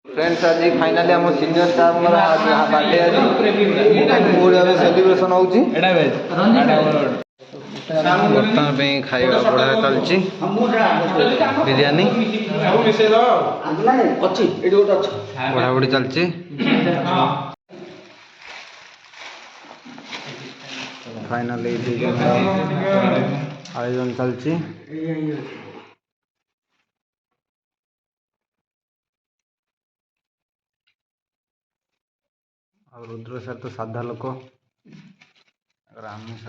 friends आज finally आम senior staff birthday आज भाव सेलिब्रेशन होची बर्तमान खाଇବା बड़ा चलची बिरयानी बड़ा बड़ी चलची फाइनाली आयोजन चलची और रुद्र सर तो साधा लोक आमिष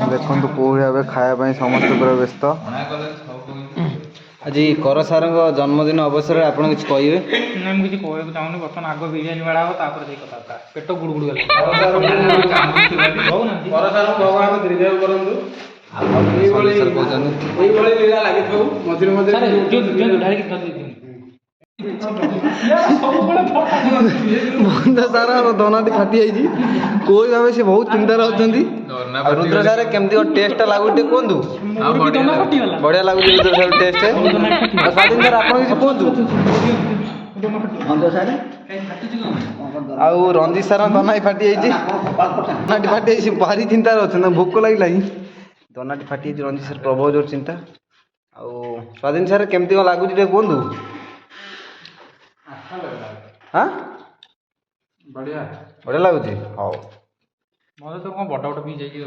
देखो कौ भाव खायापी समस्त पूरा व्यस्त आज कर सार जन्मदिन अवसर में आपड़ किसी कहे मुझे किसी कहूँ चाहूनी बर्तमान आग बिरियानी बेड़ा हम कथा पेट गुड़गुड़ गला सारा दनाटी फाटी जाइए कोई भाव से बहुत चिंतार अच्छा रुद्र सारे केमती टेस्ट लगुटे कहतु बढ़िया लगुच रुद्र सार टेस्ट स्वाधीन सर आप आउ रंजित सार दनाटी फाटी जाइए दनाटी फाटी जाइए भारी चिंतार अच्छा भोक लगे दनाटी फाटी रंजित सर प्रबल जोर चिंता आउ स्वाधीन सर केमती लगुच कहतु हाँ बढ़िया बढ़िया लगुच हाँ मतलब तो बड़ बड़ पी जाइए